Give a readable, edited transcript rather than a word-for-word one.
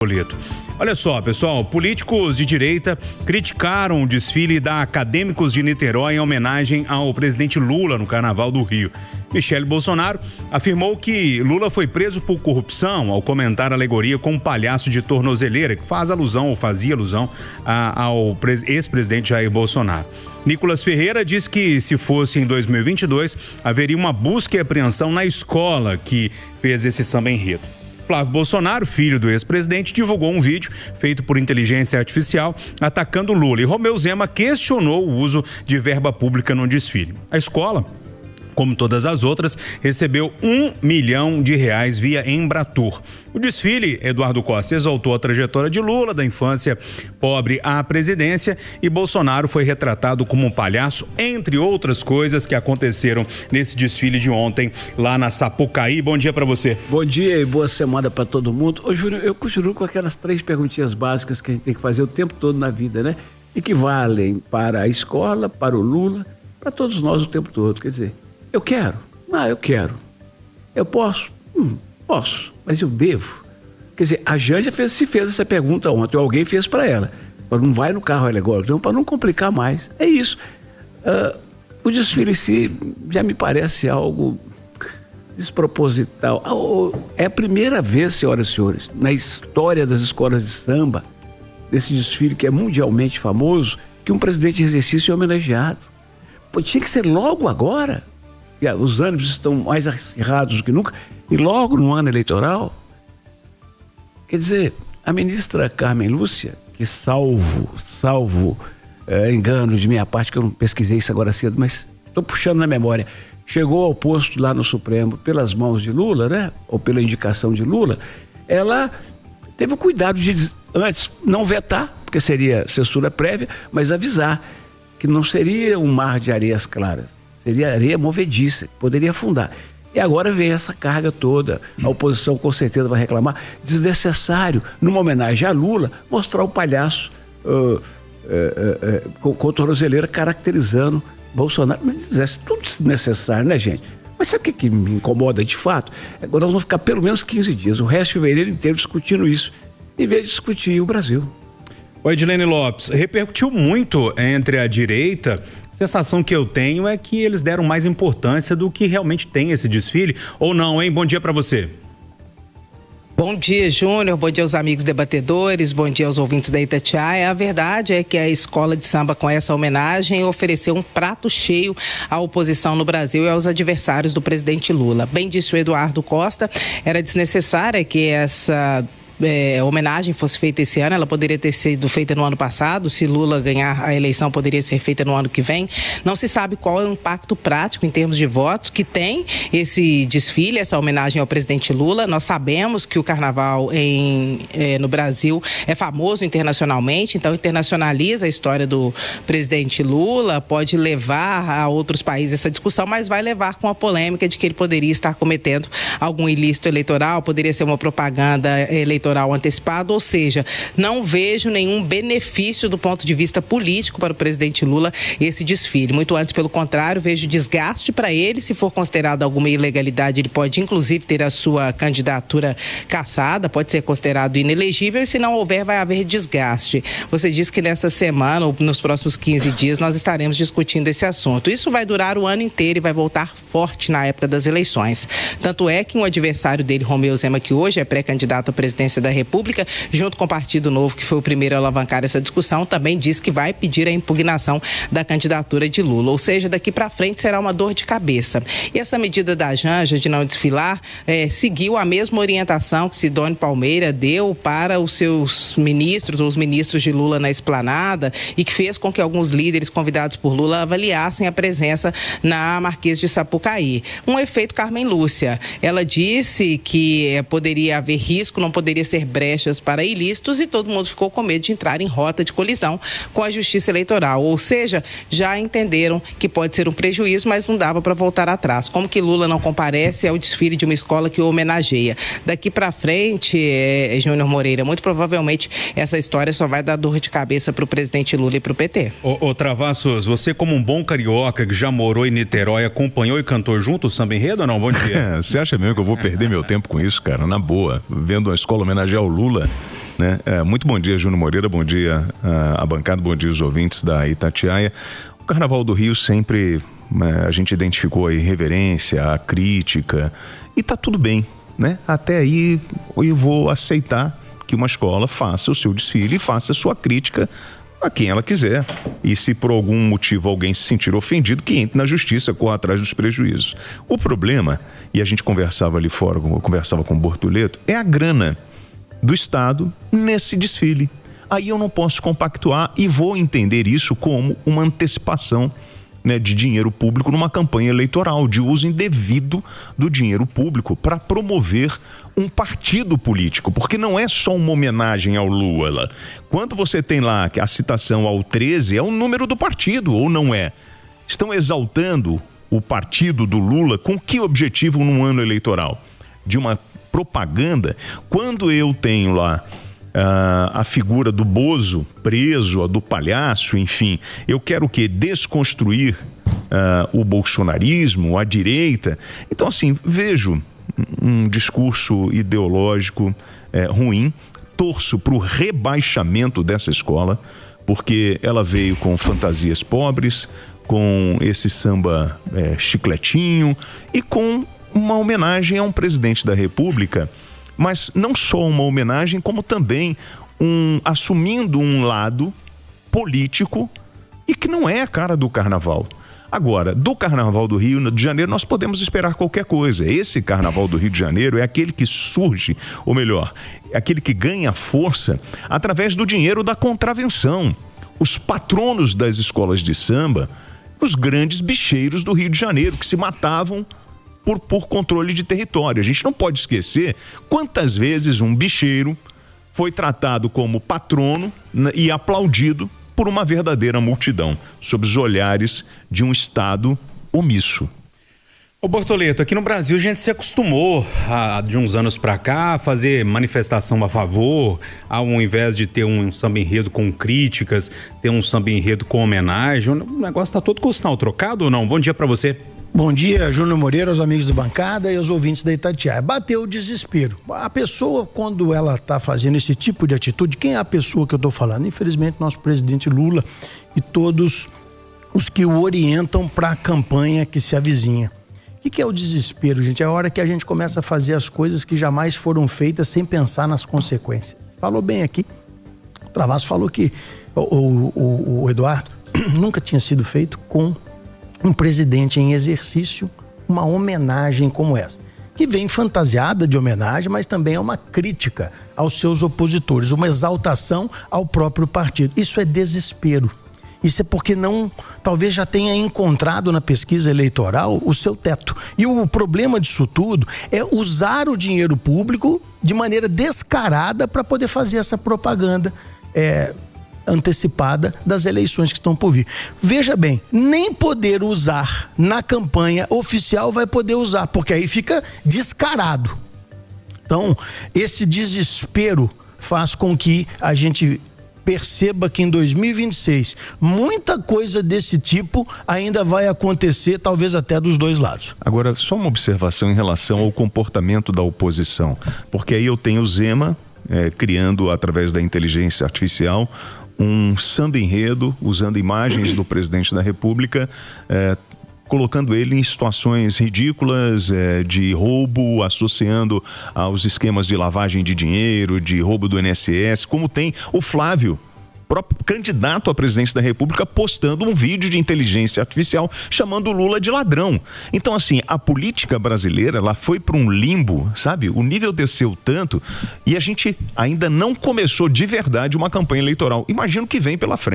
Boleto. Olha só, pessoal, políticos de direita criticaram o desfile da Acadêmicos de Niterói em homenagem ao presidente Lula no Carnaval do Rio. Michele Bolsonaro afirmou que Lula foi preso por corrupção ao comentar a alegoria com um palhaço de tornozeleira, que faz alusão ou fazia alusão ao ex-presidente Jair Bolsonaro. Nicolas Ferreira diz que se fosse em 2022, haveria uma busca e apreensão na escola que fez esse samba enredo. Flávio Bolsonaro, filho do ex-presidente, divulgou um vídeo feito por inteligência artificial atacando Lula, e Romeu Zema questionou o uso de verba pública no desfile. A escola, como todas as outras, recebeu R$1 milhão via Embratur. O desfile, Eduardo Costa exaltou a trajetória de Lula, da infância pobre à presidência, e Bolsonaro foi retratado como um palhaço, entre outras coisas que aconteceram nesse desfile de ontem, lá na Sapucaí. Bom dia para você. Bom dia e boa semana para todo mundo. Ô, Júnior, eu continuo com aquelas 3 perguntinhas básicas que a gente tem que fazer o tempo todo na vida, né? E que valem para a escola, para o Lula, para todos nós o tempo todo. Quer dizer, eu quero? Eu quero. Eu posso? Posso, mas eu devo. Quer dizer, a Janja fez essa pergunta ontem, ou alguém fez para ela. Não vai no carro alegórico, não, para não complicar mais. É isso. O desfile em si já me parece algo desproposital. É a primeira vez, senhoras e senhores, na história das escolas de samba, desse desfile que é mundialmente famoso, que um presidente em exercício é homenageado. Pô, tinha que ser logo agora. Os ânimos estão mais acirrados do que nunca, e logo no ano eleitoral. Quer dizer, a ministra Carmen Lúcia, que salvo engano de minha parte, que eu não pesquisei isso agora cedo, mas estou puxando na memória, chegou ao posto lá no Supremo pelas mãos de Lula, né? Ou pela indicação de Lula. Ela teve o cuidado de, antes, não vetar, porque seria censura prévia, mas avisar que não seria um mar de areias claras. Seria areia movediça, poderia afundar. E agora vem essa carga toda. A oposição com certeza vai reclamar. Desnecessário, numa homenagem a Lula, mostrar o palhaço com tornozeleira caracterizando Bolsonaro. Mas tudo desnecessário, né, gente? Mas sabe o que me incomoda de fato? Agora nós vamos ficar pelo menos 15 dias, o resto de fevereiro inteiro discutindo isso, em vez de discutir o Brasil. O Edilene Lopes, repercutiu muito entre a direita. A sensação que eu tenho é que eles deram mais importância do que realmente tem esse desfile, ou não, hein? Bom dia para você. Bom dia, Júnior. Bom dia aos amigos debatedores. Bom dia aos ouvintes da Itatiaia. A verdade é que a escola de samba, com essa homenagem, ofereceu um prato cheio à oposição no Brasil e aos adversários do presidente Lula. Bem disse o Eduardo Costa, era desnecessária que essa homenagem fosse feita esse ano. Ela poderia ter sido feita no ano passado. Se Lula ganhar a eleição, poderia ser feita no ano que vem. Não se sabe qual é o impacto prático em termos de votos que tem esse desfile, essa homenagem ao presidente Lula. Nós sabemos que o carnaval no Brasil é famoso internacionalmente, então internacionaliza a história do presidente Lula, pode levar a outros países essa discussão, mas vai levar com a polêmica de que ele poderia estar cometendo algum ilícito eleitoral, poderia ser uma propaganda eleitoral antecipado, ou seja, não vejo nenhum benefício do ponto de vista político para o presidente Lula esse desfile. Muito antes, pelo contrário, vejo desgaste para ele. Se for considerado alguma ilegalidade, ele pode inclusive ter a sua candidatura cassada, pode ser considerado inelegível, e se não houver, vai haver desgaste. Você disse que nessa semana ou nos próximos 15 dias nós estaremos discutindo esse assunto. Isso vai durar o ano inteiro e vai voltar forte na época das eleições. Tanto é que um adversário dele, Romeu Zema, que hoje é pré-candidato à presidência da República, junto com o Partido Novo, que foi o primeiro a alavancar essa discussão, também disse que vai pedir a impugnação da candidatura de Lula. Ou seja, daqui para frente será uma dor de cabeça. E essa medida da Janja de não desfilar seguiu a mesma orientação que Sidônio Palmeira deu para os seus ministros, ou os ministros de Lula na esplanada, e que fez com que alguns líderes convidados por Lula avaliassem a presença na Marquês de Sapucaí. Um efeito Carmen Lúcia. Ela disse que poderia haver risco, não poderia ser brechas para ilícitos, e todo mundo ficou com medo de entrar em rota de colisão com a Justiça Eleitoral. Ou seja, já entenderam que pode ser um prejuízo, mas não dava para voltar atrás. Como que Lula não comparece ao desfile de uma escola que o homenageia? Daqui para frente, Júnior Moreira, muito provavelmente essa história só vai dar dor de cabeça para o presidente Lula e para o PT. Ô Travassos, você como um bom carioca que já morou em Niterói, acompanhou e cantou junto o samba enredo ou não? Bom dia. Você acha mesmo que eu vou perder meu tempo com isso, cara? Na boa, vendo a escola homenagear o Lula. né? Muito bom dia, Júnior Moreira, bom dia a bancada, bom dia os ouvintes da Itatiaia. O Carnaval do Rio sempre a gente identificou a irreverência, a crítica, e tá tudo bem, né? Até aí eu vou aceitar que uma escola faça o seu desfile e faça a sua crítica a quem ela quiser. E se por algum motivo alguém se sentir ofendido, que entre na justiça, corra atrás dos prejuízos. O problema, e a gente conversava ali fora, eu conversava com o Bortoleto, é a grana do Estado nesse desfile. Aí eu não posso compactuar e vou entender isso como uma antecipação, né, de dinheiro público numa campanha eleitoral, de uso indevido do dinheiro público para promover um partido político, porque não é só uma homenagem ao Lula. Quando você tem lá a citação ao 13, é o número do partido, ou não é? Estão exaltando o partido do Lula com que objetivo num ano eleitoral? De uma propaganda. Quando eu tenho lá a figura do Bozo preso, a do palhaço, enfim, eu quero o quê? Desconstruir o bolsonarismo, a direita. Então, assim, vejo um discurso ideológico ruim, torço para o rebaixamento dessa escola, porque ela veio com fantasias pobres, com esse samba chicletinho e com uma homenagem a um presidente da República, mas não só uma homenagem, como também assumindo um lado político e que não é a cara do carnaval. Agora, do Carnaval do Rio de Janeiro nós podemos esperar qualquer coisa. Esse Carnaval do Rio de Janeiro é aquele que surge, ou melhor, é aquele que ganha força através do dinheiro da contravenção. Os patronos das escolas de samba, os grandes bicheiros do Rio de Janeiro, que se matavam por controle de território. A gente não pode esquecer quantas vezes um bicheiro foi tratado como patrono e aplaudido por uma verdadeira multidão, sob os olhares de um Estado omisso. Ô Bortoleto, aqui no Brasil a gente se acostumou de uns anos para cá a fazer manifestação a favor, ao invés de ter um samba enredo com críticas, ter um samba enredo com homenagem. O negócio tá todo com o sinal trocado ou não? Bom dia para você. Bom dia, Júnior Moreira, aos amigos da bancada e aos ouvintes da Itatiaia. Bateu o desespero. A pessoa, quando ela está fazendo esse tipo de atitude, quem é a pessoa que eu estou falando? Infelizmente, nosso presidente Lula e todos os que o orientam para a campanha que se avizinha. O que é o desespero, gente? É a hora que a gente começa a fazer as coisas que jamais foram feitas sem pensar nas consequências. Falou bem aqui. O Travasso falou que o Eduardo nunca tinha sido feito com um presidente em exercício uma homenagem como essa, que vem fantasiada de homenagem, mas também é uma crítica aos seus opositores, uma exaltação ao próprio partido. Isso é desespero. Isso é porque talvez já tenha encontrado na pesquisa eleitoral o seu teto. E o problema disso tudo é usar o dinheiro público de maneira descarada para poder fazer essa propaganda antecipada das eleições que estão por vir. Veja bem, nem poder usar na campanha oficial vai poder usar, porque aí fica descarado. Então, esse desespero faz com que a gente perceba que em 2026 muita coisa desse tipo ainda vai acontecer, talvez até dos dois lados. Agora, só uma observação em relação ao comportamento da oposição, porque aí eu tenho o Zema criando, através da inteligência artificial, um samba enredo, usando imagens do presidente da República, colocando ele em situações ridículas, de roubo, associando aos esquemas de lavagem de dinheiro, de roubo do INSS, como tem o Flávio, próprio candidato à presidência da República, postando um vídeo de inteligência artificial chamando o Lula de ladrão. Então, assim, a política brasileira, ela foi para um limbo, sabe? O nível desceu tanto e a gente ainda não começou de verdade uma campanha eleitoral. Imagino que vem pela frente.